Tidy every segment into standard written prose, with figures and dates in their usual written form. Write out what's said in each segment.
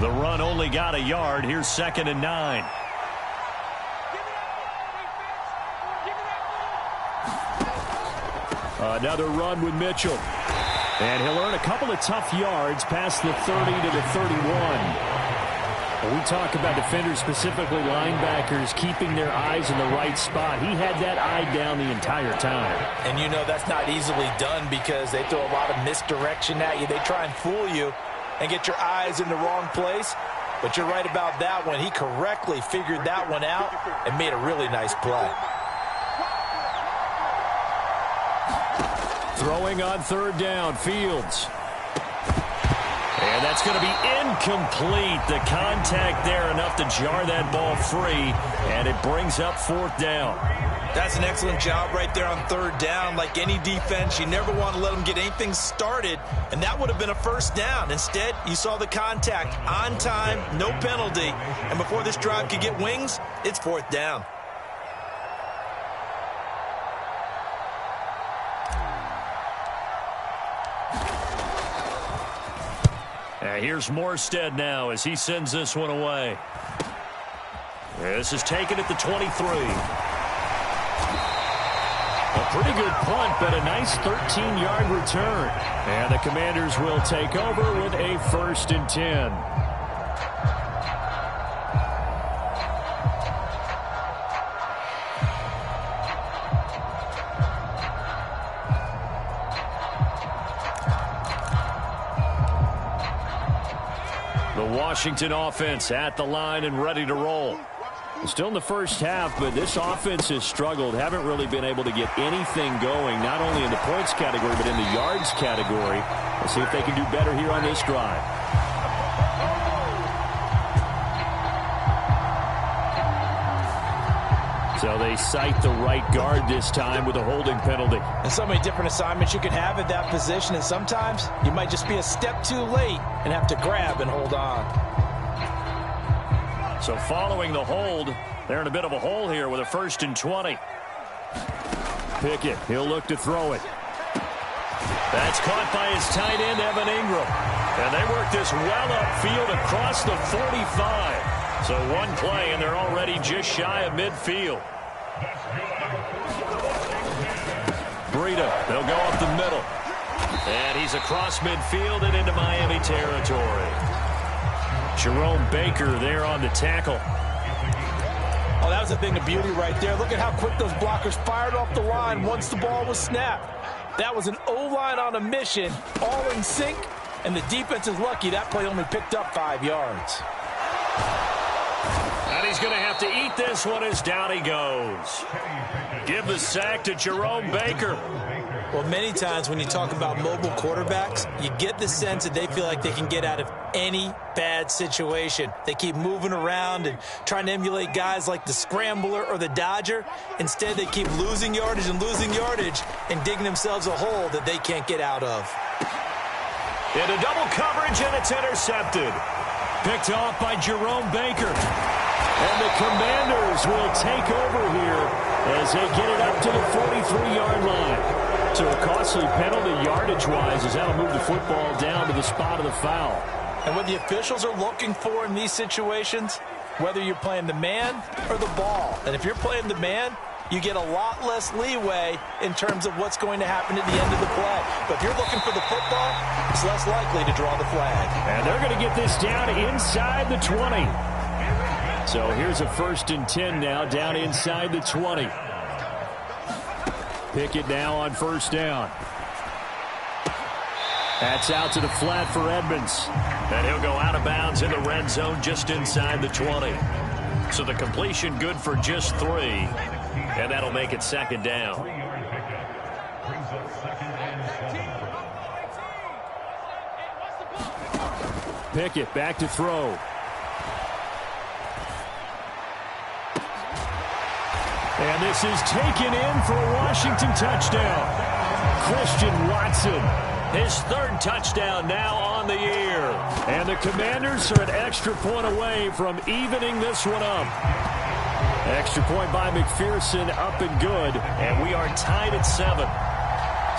The run only got a yard. Here's 2nd and 9. Another run with Mitchell. And he'll earn a couple of tough yards past the 30 to the 31. When we talk about defenders, specifically linebackers, keeping their eyes in the right spot, he had that eye down the entire time. And you know that's not easily done because they throw a lot of misdirection at you. They try and fool you and get your eyes in the wrong place. But you're right about that one. He correctly figured that one out and made a really nice play. Throwing on 3rd down, Fields. And that's going to be incomplete. The contact there enough to jar that ball free, and it brings up 4th down. That's an excellent job right there on 3rd down. Like any defense, you never want to let them get anything started, and that would have been a 1st down. Instead, you saw the contact on time, no penalty, and before this drive could get wings, it's 4th down. Here's Morstead now as he sends this one away. This is taken at the 23. A pretty good punt, but a nice 13-yard return. And the Commanders will take over with a 1st and 10. Washington offense at the line and ready to roll. Still in the first half, but this offense has struggled. Haven't really been able to get anything going, not only in the points category, but in the yards category. Let's see if they can do better here on this drive. So they cite the right guard this time with a holding penalty. And so many different assignments you can have at that position, and sometimes you might just be a step too late and have to grab and hold on. So following the hold, they're in a bit of a hole here with a 1st and 20. Pickett, he'll look to throw it. That's caught by his tight end, Evan Ingram. And they work this well upfield across the 45. So one play, and they're already just shy of midfield. Breida, they'll go up the middle. And he's across midfield and into Miami territory. Jerome Baker there on the tackle. Oh, that was a thing of beauty right there. Look at how quick those blockers fired off the line once the ball was snapped. That was an O-line on a mission, all in sync, and the defense is lucky that play only picked up 5 yards. And he's going to have to eat this one as down he goes. Give the sack to Jerome Baker. Well, many times when you talk about mobile quarterbacks, you get the sense that they feel like they can get out of any bad situation. They keep moving around and trying to emulate guys like the Scrambler or the Dodger. Instead, they keep losing yardage and digging themselves a hole that they can't get out of. Into double coverage, and it's intercepted. Picked off by Jerome Baker. And the Commanders will take over here as they get it up to the 43-yard line. So a costly penalty yardage-wise as that'll move the football down to the spot of the foul. And what the officials are looking for in these situations, whether you're playing the man or the ball. And if you're playing the man, you get a lot less leeway in terms of what's going to happen at the end of the play. But if you're looking for the football, it's less likely to draw the flag. And they're going to get this down inside the 20. So here's a 1st and 10 now, down inside the 20. Pickett now on 1st down. That's out to the flat for Edmonds. And he'll go out of bounds in the red zone just inside the 20. So the completion good for just 3. And that'll make it 2nd down. Pickett back to throw. And this is taken in for a Washington touchdown. Christian Watson, his 3rd touchdown now on the year. And the Commanders are an extra point away from evening this one up. Extra point by McPherson, up and good. And we are tied at 7.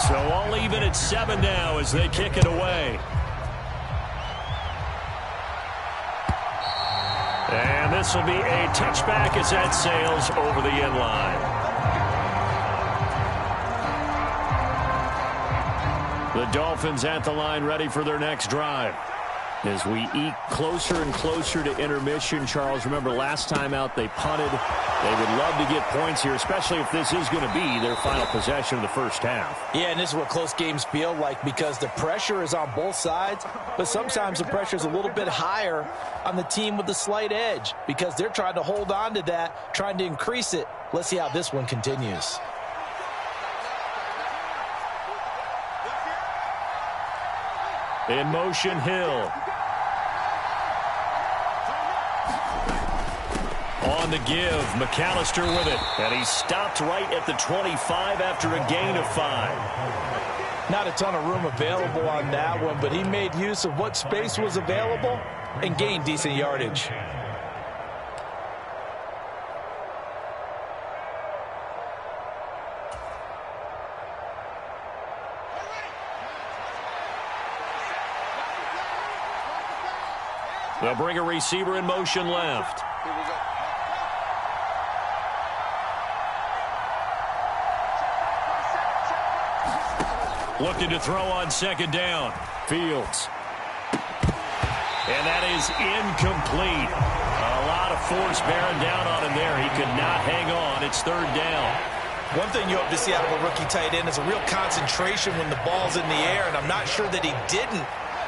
So all even at 7 now as they kick it away. this will be a touchback as that sails over the end line. The Dolphins at the line ready for their next drive. As we eke closer and closer to intermission, Charles, remember last time out they punted. They would love to get points here, especially if this is going to be their final possession of the first half. Yeah, and this is what close games feel like because the pressure is on both sides, but sometimes the pressure is a little bit higher on the team with the slight edge because they're trying to hold on to that, trying to increase it. Let's see how this one continues. In motion, Hill. On the give, McAllister with it. And he stopped right at the 25 after a gain of 5. Not a ton of room available on that one, but he made use of what space was available and gained decent yardage. They'll bring a receiver in motion left. Looking to throw on second down. Fields. And that is incomplete. A lot of force bearing down on him there. He could not hang on. It's third down. One thing you hope to see out of a rookie tight end is a real concentration when the ball's in the air, and I'm not sure that he didn't.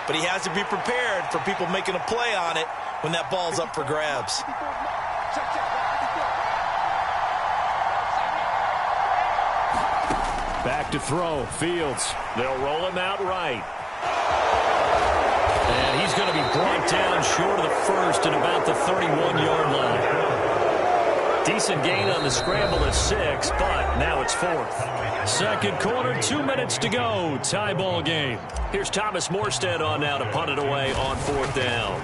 But he has to be prepared for people making a play on it when that ball's up for grabs. Back to throw. Fields. They'll roll him out right. And he's going to be brought down short of the first at about the 31-yard line. Decent gain on the scramble at 6, but now it's fourth. Second quarter, 2 minutes to go. Tie ball game. Here's Thomas Morstead on now to punt it away on fourth down.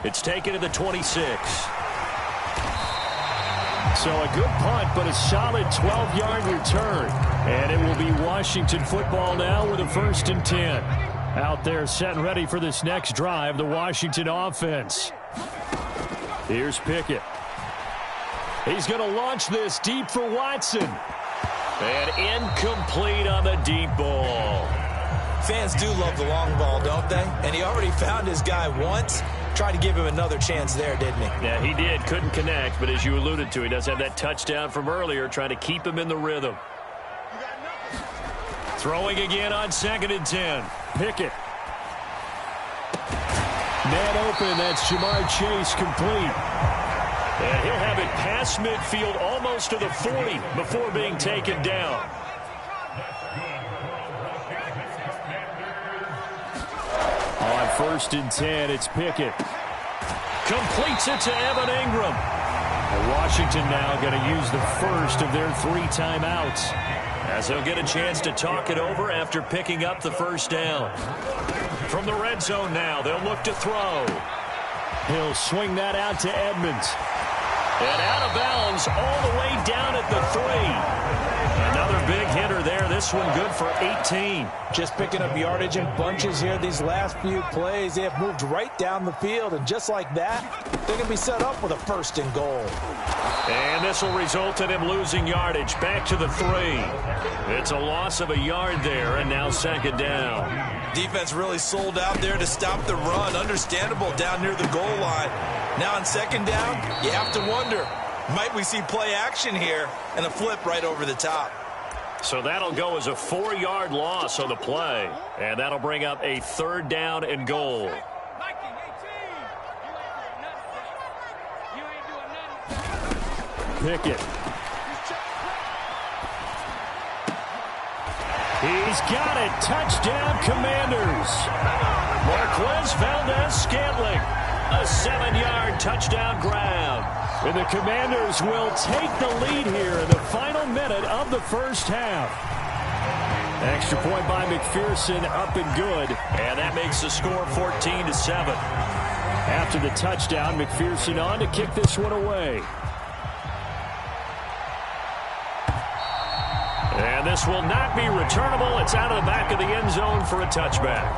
It's taken to the 26. So a good punt, but a solid 12-yard return. And it will be Washington football now with a 1st and 10. Out there set and ready for this next drive, the Washington offense. Here's Pickett. He's going to launch this deep for Watson. And incomplete on the deep ball. Fans do love the long ball, don't they? And he already found his guy once. Tried to give him another chance there, didn't he? Yeah, he did. Couldn't connect, but as you alluded to, he does have that touchdown from earlier, trying to keep him in the rhythm. Throwing again on 2nd and 10. Pickett. Man open, that's Jamar Chase complete. And he'll have it past midfield almost to the 40 before being taken down. On 1st and 10, it's Pickett. Completes it to Evan Ingram. And Washington now going to use the first of their 3 timeouts, as they'll get a chance to talk it over after picking up the first down. From the red zone now, they'll look to throw. He'll swing that out to Edmonds. And out of bounds all the way down at the 3. Another big hitter there. This one good for 18. Just picking up yardage in bunches here these last few plays. They have moved right down the field, and just like that, they're going to be set up with a 1st and goal. And this will result in him losing yardage. Back to the 3. It's a loss of a yard there, and now 2nd down. Defense really sold out there to stop the run. Understandable down near the goal line. Now on 2nd down, you have to wonder, might we see play action here and a flip right over the top? So that'll go as a 4-yard loss on the play. And that'll bring up a 3rd down and goal. Pickett. He's got it. Touchdown, Commanders. Marquez Valdez-Scantling. A 7-yard touchdown grab. And the Commanders will take the lead here in the final minute of the first half. Extra point by McPherson, up and good. And that makes the score 14-7. After the touchdown, McPherson on to kick this one away. And this will not be returnable. It's out of the back of the end zone for a touchback.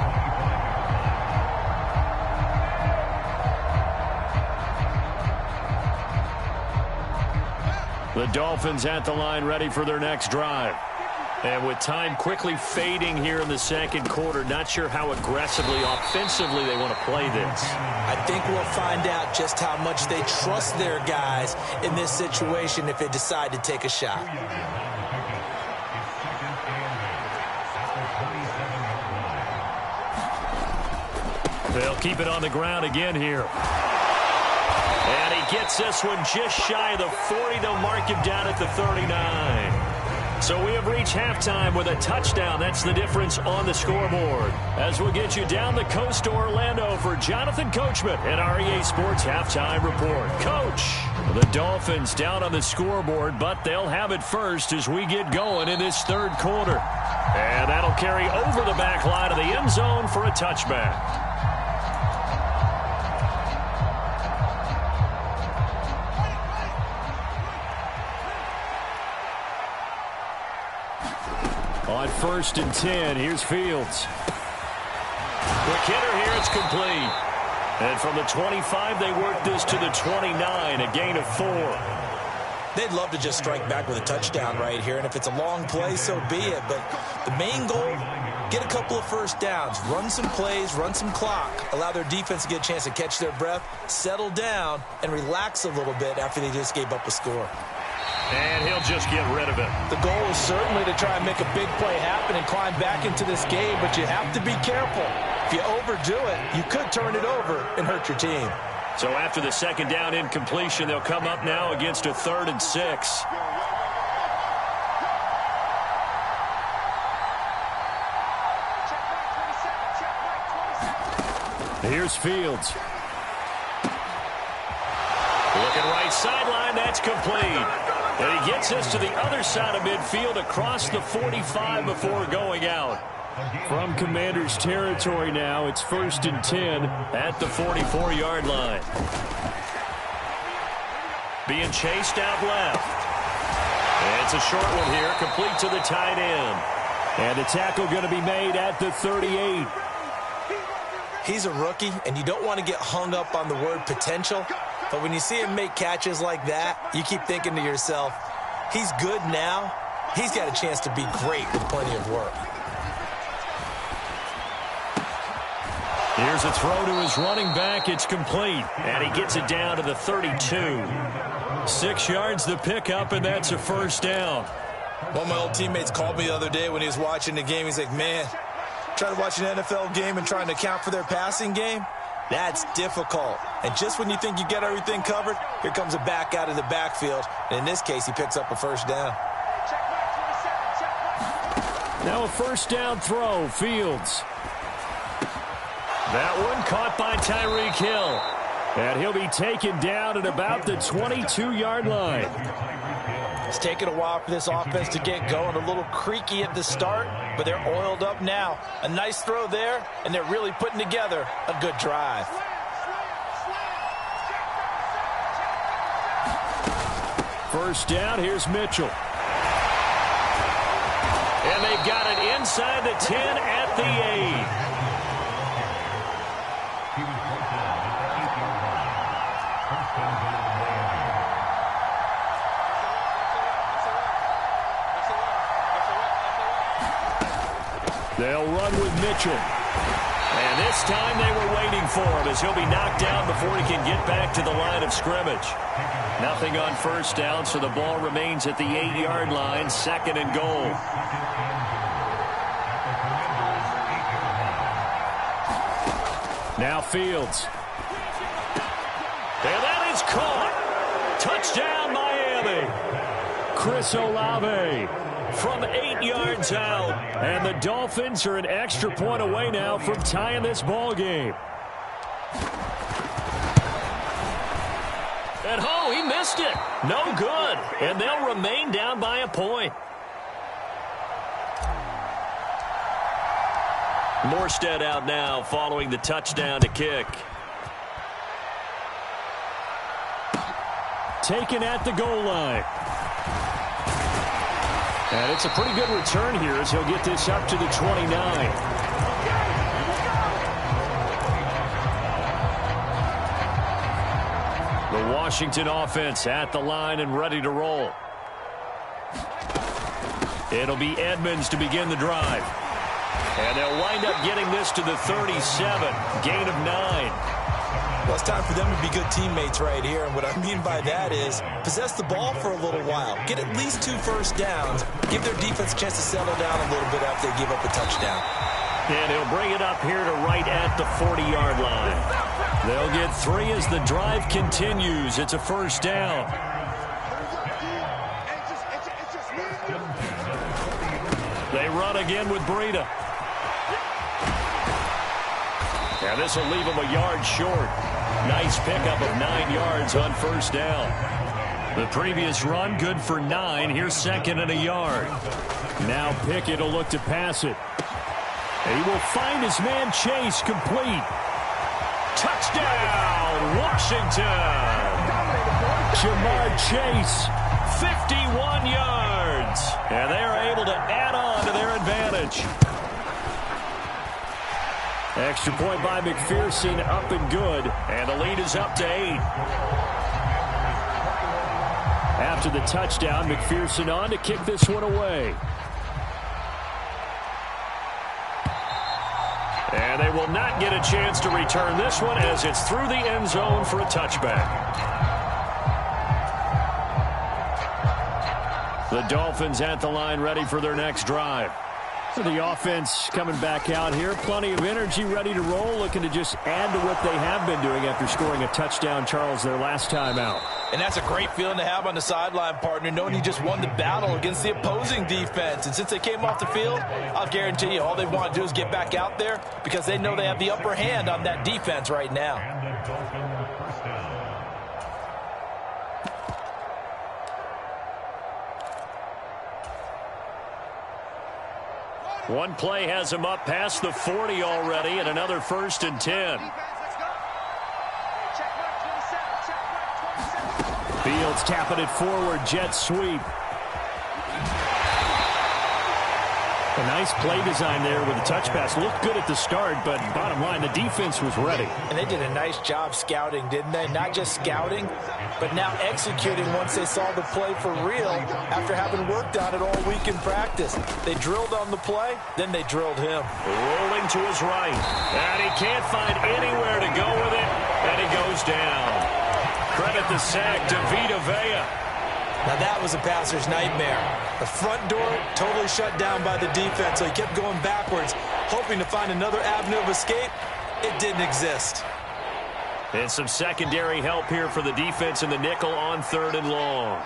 The Dolphins at the line ready for their next drive. And with time quickly fading here in the second quarter, not sure how aggressively, offensively they want to play this. I think we'll find out just how much they trust their guys in this situation if they decide to take a shot. They'll keep it on the ground again here. And he gets this one just shy of the 40. They'll mark him down at the 39. So we have reached halftime with a touchdown. That's the difference on the scoreboard. As we'll get you down the coast to Orlando for Jonathan Coachman and our EA Sports Halftime Report. Coach, the Dolphins down on the scoreboard, but they'll have it first as we get going in this third quarter. And that'll carry over the back line of the end zone for a touchback. On 1st and 10, here's Fields. Quick hitter here, it's complete. And from the 25, they work this to the 29, a gain of 4. They'd love to just strike back with a touchdown right here, and if it's a long play, so be it. But the main goal, get a couple of first downs, run some plays, run some clock, allow their defense to get a chance to catch their breath, settle down, and relax a little bit after they just gave up a score. And he'll just get rid of it. The goal is certainly to try and make a big play happen and climb back into this game, but you have to be careful. If you overdo it, you could turn it over and hurt your team. So after the second down incompletion, they'll come up now against a 3rd and 6. Here's Fields. Looking right sideline, that's complete. And he gets us to the other side of midfield across the 45 before going out. From Commanders territory now, it's 1st and 10 at the 44-yard line. Being chased out left. And it's a short one here, complete to the tight end. And the tackle going to be made at the 38. He's a rookie, and you don't want to get hung up on the word potential. But when you see him make catches like that, you keep thinking to yourself, he's good now. He's got a chance to be great with plenty of work. Here's a throw to his running back. It's complete. And he gets it down to the 32. 6 yards the pickup, and that's a first down. One of my old teammates called me the other day when he was watching the game. He's like, man, trying to watch an NFL game and trying to account for their passing game? That's difficult. And just when you think you get everything covered, here comes a back out of the backfield. And in this case, he picks up a first down. Now a first down throw, Fields. That one caught by Tyreek Hill. And he'll be taken down at about the 22-yard line. It's taken a while for this offense to get going. A little creaky at the start, but they're oiled up now. A nice throw there, and they're really putting together a good drive. First down, here's Mitchell. And they've got it inside the 10 at the 8. They'll run with Mitchell. And this time they were waiting for him as he'll be knocked down before he can get back to the line of scrimmage. Nothing on first down, so the ball remains at the 8-yard line, 2nd and goal. Now Fields. And that is caught. Touchdown, Miami. Chris Olave from 8 yards out. And the Dolphins are an extra point away now from tying this ball game. And he missed it. No good. And they'll remain down by a point. Morstead out now following the touchdown to kick. Taken at the goal line. And it's a pretty good return here as he'll get this up to the 29. The Washington offense at the line and ready to roll. It'll be Edmonds to begin the drive. And they'll wind up getting this to the 37, gain of 9. Well, it's time for them to be good teammates right here. And what I mean by that is possess the ball for a little while. Get at least 2 first downs. Give their defense a chance to settle down a little bit after they give up a touchdown. And he'll bring it up here to right at the 40-yard line. They'll get 3 as the drive continues. It's a first down. They run again with Breida. And this will leave him a yard short. Nice pickup of 9 yards on first down. The previous run, good for 9. Here's second and a yard. Now Pickett will look to pass it. And he will find his man Chase complete. Touchdown, Washington. Jamar Chase, 51 yards. And they are able to add on to their advantage. Extra point by McPherson, up and good. And the lead is up to 8. After the touchdown, McPherson on to kick this one away. And they will not get a chance to return this one as it's through the end zone for a touchback. The Dolphins at the line ready for their next drive. The offense coming back out here. Plenty of energy, ready to roll, looking to just add to what they have been doing after scoring a touchdown, Charles, their last time out. And that's a great feeling to have on the sideline, partner, knowing you just won the battle against the opposing defense. And since they came off the field, I'll guarantee you all they want to do is get back out there because they know they have the upper hand on that defense right now. One play has him up past the 40 already, and another 1st and 10. Fields tapping it forward, jet sweep. A nice play design there with the touch pass. Looked good at the start, but bottom line, the defense was ready. And they did a nice job scouting, didn't they? Not just scouting, but now executing once they saw the play for real after having worked on it all week in practice. They drilled on the play, then they drilled him. Rolling to his right, and he can't find anywhere to go with it, and he goes down. Credit the sack to Vita Vea. Now that was a passer's nightmare. The front door totally shut down by the defense, so he kept going backwards, hoping to find another avenue of escape. It didn't exist. And some secondary help here for the defense in the nickel on 3rd and long.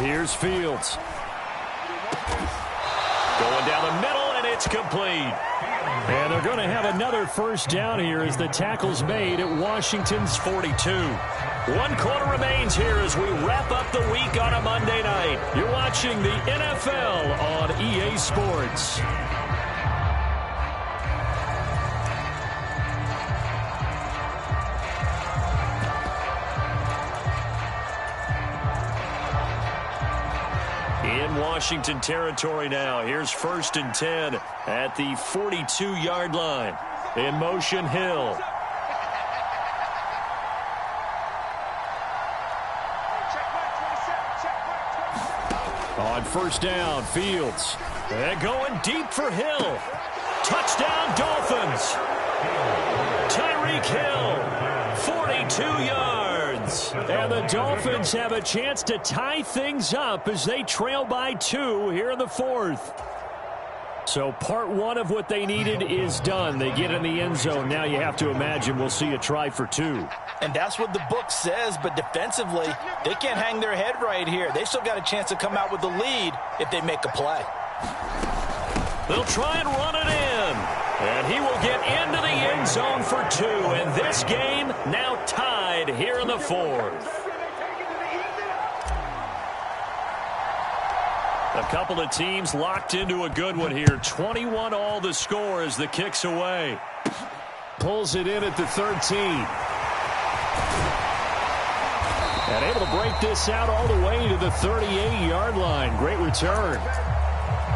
Here's Fields. Going down the middle, and it's complete. And they're going to have another first down here as the tackle's made at Washington's 42. 1 quarter remains here as we wrap up the week on a Monday night. You're watching the NFL on EA Sports. In Washington territory now. Here's 1st and 10 at the 42-yard line. In motion, Hill. On first down, Fields. They're going deep for Hill. Touchdown, Dolphins. Tyreek Hill, 42 yards. And the Dolphins have a chance to tie things up as they trail by 2 here in the 4th. So part 1 of what they needed is done. They get in the end zone. Now you have to imagine we'll see a try for 2. And that's what the book says, but defensively, they can't hang their head right here. They still got a chance to come out with the lead if they make a play. They'll try and run it in. And he will get into the end zone for 2. And this game now tied here in the 4th. A couple of teams locked into a good one here. 21 all the score as the kick's away. Pulls it in at the 13. And able to break this out all the way to the 38-yard line. Great return.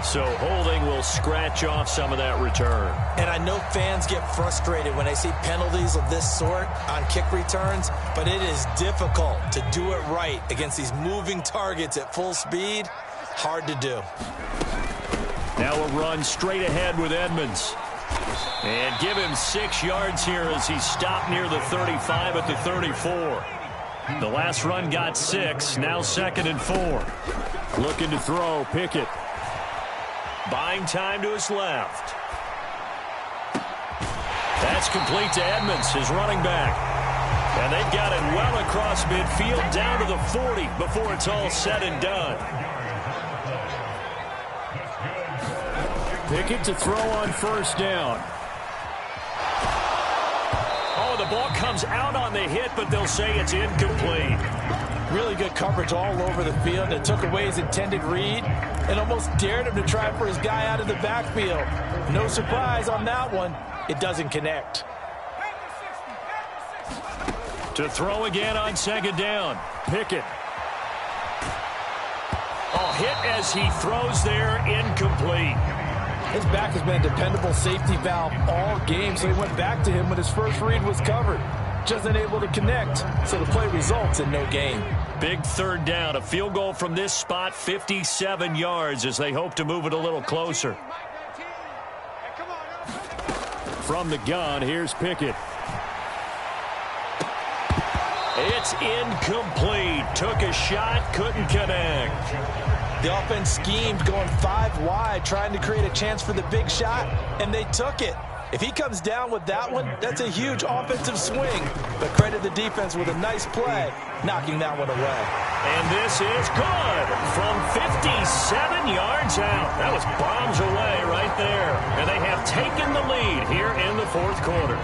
So holding will scratch off some of that return. And I know fans get frustrated when they see penalties of this sort on kick returns, but it is difficult to do it right against these moving targets at full speed. Hard to do. Now a run straight ahead with Edmonds. And give him 6 yards here as he stopped near the 35 at the 34. The last run got 6, now 2nd and 4. Looking to throw, Pickett. Buying time to his left. That's complete to Edmonds, his running back. And they've got it well across midfield down to the 40 before it's all said and done. Pickett to throw on first down. Oh, the ball comes out on the hit, but they'll say it's incomplete. Really good coverage all over the field. It took away his intended read and almost dared him to try for his guy out of the backfield. No surprise on that one. It doesn't connect. To throw again on 2nd down. Pickett. Oh, hit as he throws there, incomplete. His back has been a dependable safety valve all game, so he went back to him when his first read was covered. Just unable to connect, so the play results in no gain. Big 3rd down, a field goal from this spot, 57 yards as they hope to move it a little closer. From the gun, here's Pickett. It's incomplete. Took a shot, couldn't connect. The offense schemed going 5 wide, trying to create a chance for the big shot, and they took it. If he comes down with that one, that's a huge offensive swing. But credit the defense with a nice play, knocking that one away. And this is good from 57 yards out. That was bombs away right there. And they have taken the lead here in the 4th quarter.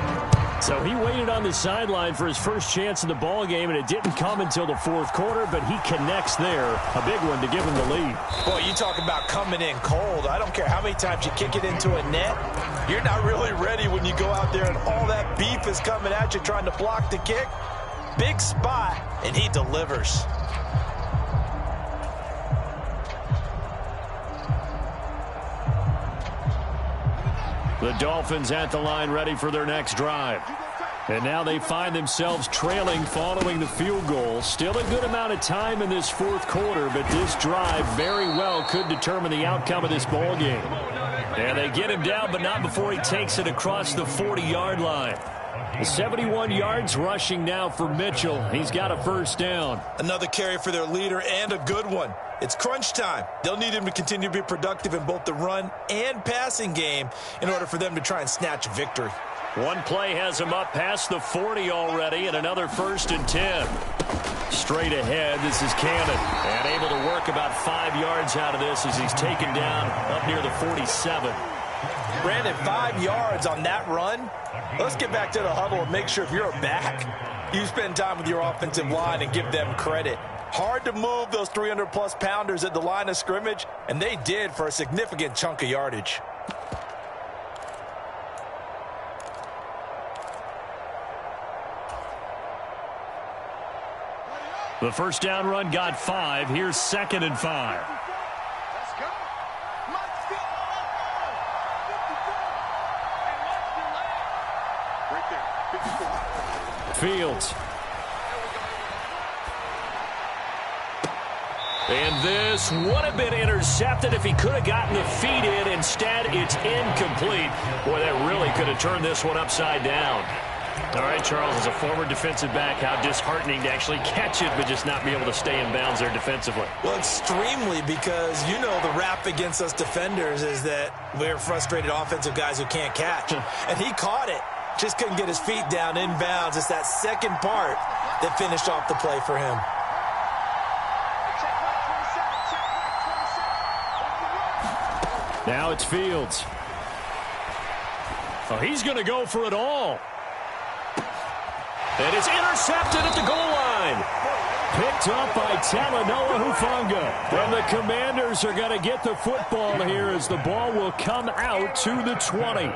So he waited on the sideline for his first chance in the ball game, and it didn't come until the 4th quarter, but he connects there. A big one to give him the lead. Boy, you talk about coming in cold. I don't care how many times you kick it into a net. You're not really ready when you go out there and all that beef is coming at you trying to block the kick. Big spot, and he delivers. The Dolphins at the line ready for their next drive. And now they find themselves trailing following the field goal. Still a good amount of time in this 4th quarter, but this drive very well could determine the outcome of this ball game. And they get him down, but not before he takes it across the 40-yard line. 71 yards rushing now for Mitchell. He's got a first down. Another carry for their leader and a good one. It's crunch time. They'll need him to continue to be productive in both the run and passing game in order for them to try and snatch victory. One play has him up past the 40 already, and another 1st and 10. Straight ahead, this is Cannon. And able to work about 5 yards out of this as he's taken down up near the 47. Brandon, 5 yards on that run. Let's get back to the huddle and make sure if you're a back, you spend time with your offensive line and give them credit. Hard to move those 300-plus pounders at the line of scrimmage, and they did for a significant chunk of yardage. The first down run got 5. Here's 2nd and 5. Fields. And this would have been intercepted if he could have gotten the feet in. Instead, it's incomplete. Boy, that really could have turned this one upside down. All right, Charles, as a former defensive back, how disheartening to actually catch it but just not be able to stay in bounds there defensively. Well, extremely, because you know the rap against us defenders is that we're frustrated offensive guys who can't catch. And he caught it. Just couldn't get his feet down in bounds. It's that second part that finished off the play for him. Now it's Fields. Oh, he's going to go for it all. And it's intercepted at the goal line. Picked up by Talanoa Hufanga. And the Commanders are going to get the football here as the ball will come out to the 20.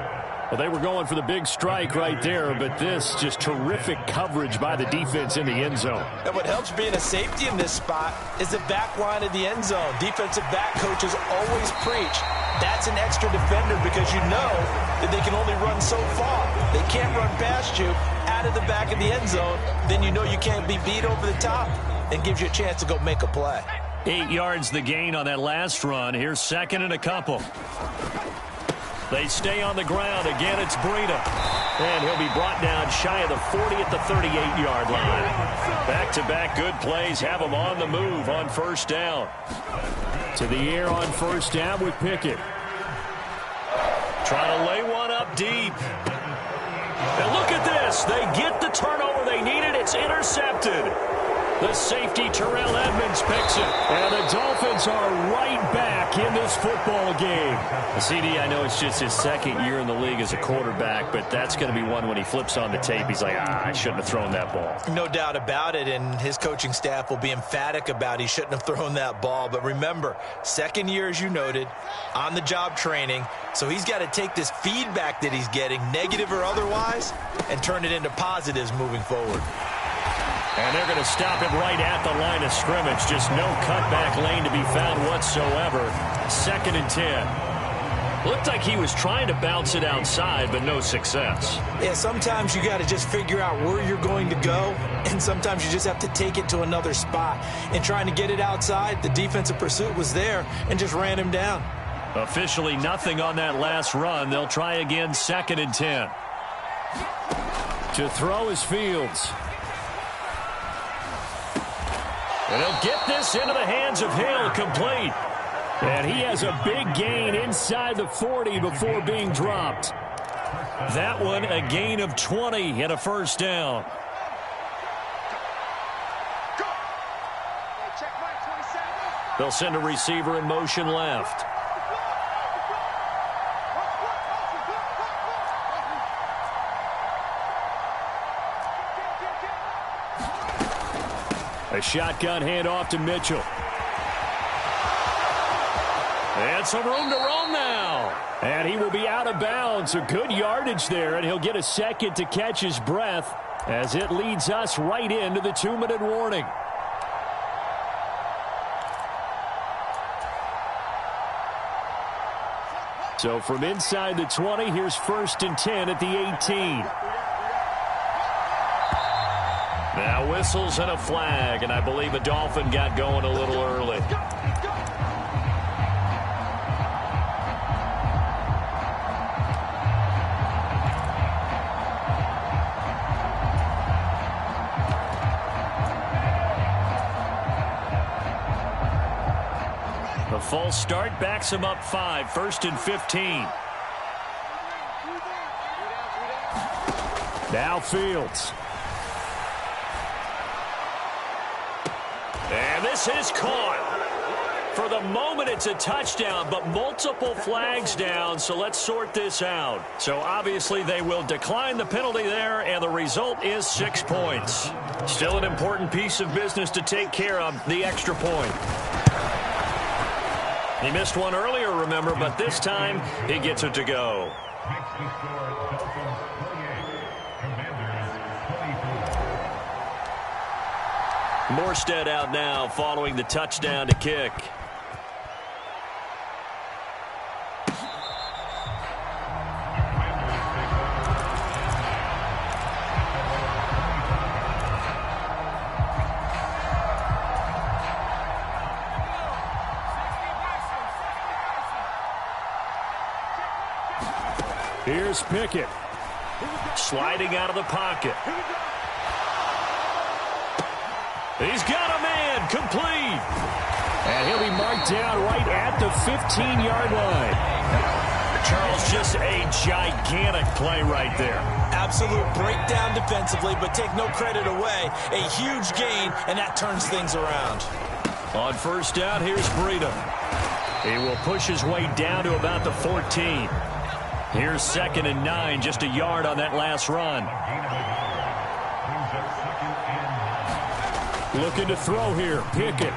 Well, they were going for the big strike right there, but this just terrific coverage by the defense in the end zone. And what helps being a safety in this spot is the back line of the end zone. Defensive back coaches always preach. That's an extra defender because you know that they can only run so far. They can't run past you out of the back of the end zone. Then you know you can't be beat over the top and gives you a chance to go make a play. 8 yards the gain on that last run. Here's second and a couple. They stay on the ground. Again, it's Breida. And he'll be brought down shy of the 40 at the 38-yard line. Back-to-back good plays have him on the move on first down. To the air on first down with Pickett. Trying to lay one up deep. And look at this. They get the turnover they needed. It's intercepted. The safety, Terrell Edmonds, picks it. And the Dolphins are right back in this football game. CD, I know it's just his second year in the league as a quarterback, but that's going to be one when he flips on the tape. He's like, I shouldn't have thrown that ball. No doubt about it, and his coaching staff will be emphatic about he shouldn't have thrown that ball. But remember, second year, as you noted, on-the-job training, so he's got to take this feedback that he's getting, negative or otherwise, and turn it into positives moving forward. And they're going to stop it right at the line of scrimmage. Just no cutback lane to be found whatsoever. Second and 10. Looked like he was trying to bounce it outside, but no success. Yeah, sometimes you got to just figure out where you're going to go, and sometimes you just have to take it to another spot. And trying to get it outside, the defensive pursuit was there and just ran him down. Officially nothing on that last run. They'll try again, second and 10. To throw is Fields. And he'll get this into the hands of Hill, complete. And he has a big gain inside the 40 before being dropped. That one, a gain of 20 and a first down. They'll send a receiver in motion left. A shotgun handoff to Mitchell. And some room to roam now. And he will be out of bounds. A good yardage there, and he'll get a second to catch his breath as it leads us right into the 2-minute warning. So from inside the 20, here's first and 10 at the 18. Now whistles and a flag, and I believe a Dolphin got going a little early. The false start backs him up 5, first and 15. Now Fields. And this is caught. For the moment, it's a touchdown, but multiple flags down, so let's sort this out. So obviously they will decline the penalty there, and the result is 6 points. Still an important piece of business to take care of, the extra point. He missed one earlier, remember, but this time he gets it to go. Morstead out now following the touchdown to kick. Here's Pickett. Sliding out of the pocket. He's got a man, complete. And he'll be marked down right at the 15-yard line. Charles, just a gigantic play right there. Absolute breakdown defensively, but take no credit away. A huge gain, and that turns things around. On first down, here's Breida. He will push his way down to about the 14. Here's second and 9, just a yard on that last run. Looking to throw here, Pickett.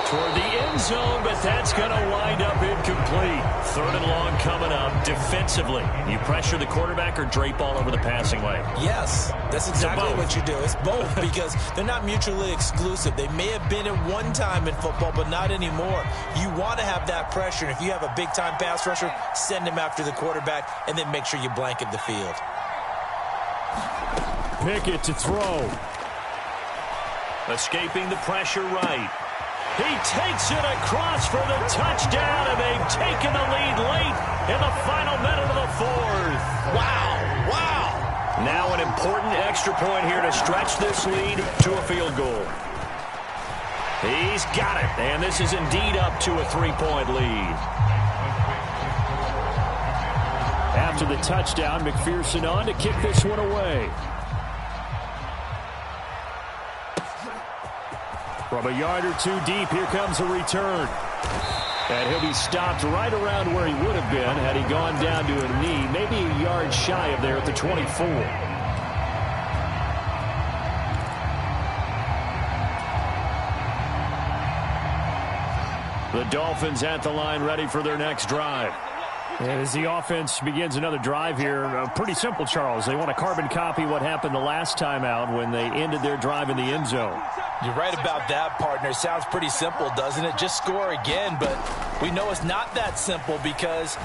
toward the end zone, but that's going to wind up incomplete. 3rd and long coming up. Defensively, you pressure the quarterback or drape all over the passing lane? Yes, that's exactly what you do. It's both because they're not mutually exclusive. They may have been at one time in football, but not anymore. You want to have that pressure, and if you have a big-time pass rusher, send him after the quarterback, and then make sure you blanket the field. Pickett to throw. Escaping the pressure right. He takes it across for the touchdown, and they've taken the lead late in the final minute of the 4th. Wow, wow. Now an important extra point here to stretch this lead to a field goal. He's got it, and this is indeed up to a 3-point lead. After the touchdown, McPherson on to kick this one away. From a yard or two deep, here comes a return. And he'll be stopped right around where he would have been had he gone down to a knee, maybe a yard shy of there at the 24. The Dolphins at the line, ready for their next drive. And as the offense begins another drive here, pretty simple, Charles. They want to carbon copy what happened the last time out when they ended their drive in the end zone. You're right about that, partner. Sounds pretty simple, doesn't it? Just score again, but we know it's not that simple because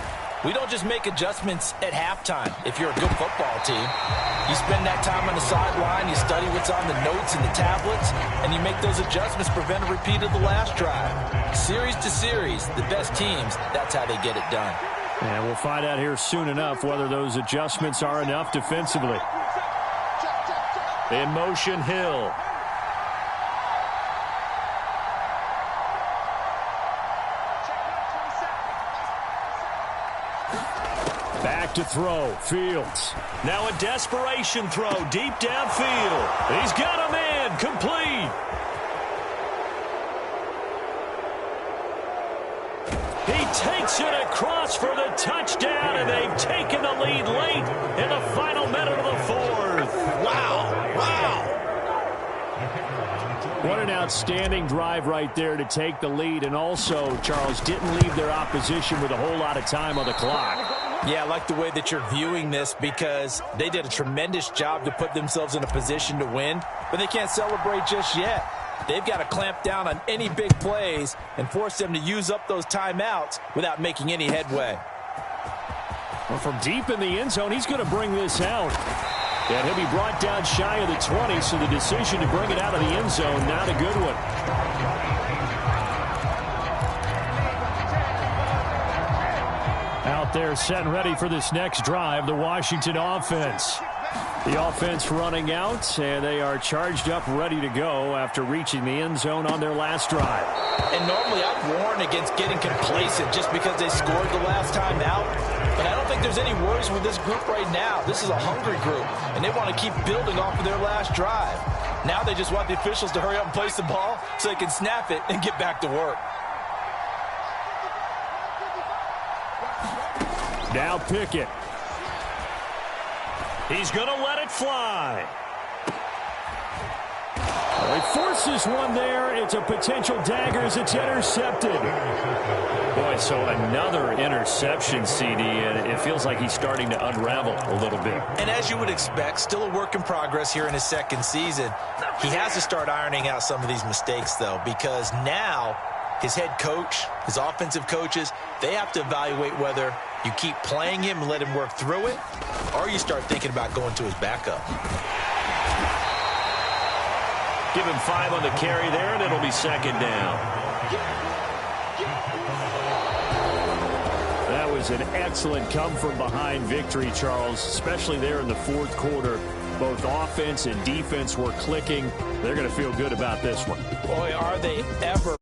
we don't just make adjustments at halftime if you're a good football team. You spend that time on the sideline, you study what's on the notes and the tablets, and you make those adjustments to prevent a repeat of the last drive. Series to series, the best teams, that's how they get it done. And we'll find out here soon enough whether those adjustments are enough defensively. In motion, Hill. Back to throw, Fields. Now a desperation throw deep downfield. He's got a man, complete. He takes it across for the touchdown, and they've taken the lead late in the final minute of the 4th. Wow, wow. What an outstanding drive right there to take the lead, and also, Charles, didn't leave their opposition with a whole lot of time on the clock. Yeah, I like the way that you're viewing this because they did a tremendous job to put themselves in a position to win, but they can't celebrate just yet. They've got to clamp down on any big plays and force them to use up those timeouts without making any headway. Well, from deep in the end zone, he's going to bring this out. And he'll be brought down shy of the 20, so the decision to bring it out of the end zone, not a good one. Out there set and ready for this next drive, the Washington offense. The offense running out, and they are charged up, ready to go after reaching the end zone on their last drive. And normally I'd warn against getting complacent just because they scored the last time out. But I don't think there's any worries with this group right now. This is a hungry group, and they want to keep building off of their last drive. Now they just want the officials to hurry up and place the ball so they can snap it and get back to work. Now Pickett. He's going to let it fly. He forces one there. It's a potential dagger as it's intercepted. Boy, so another interception, CD, and it feels like he's starting to unravel a little bit. And as you would expect, still a work in progress here in his second season. He has to start ironing out some of these mistakes, though, because now his head coach, his offensive coaches, they have to evaluate whether you keep playing him and let him work through it, or you start thinking about going to his backup. Give him 5 on the carry there, and it'll be second down. That was an excellent come-from-behind victory, Charles, especially there in the fourth quarter. Both offense and defense were clicking. They're going to feel good about this one. Boy, are they ever.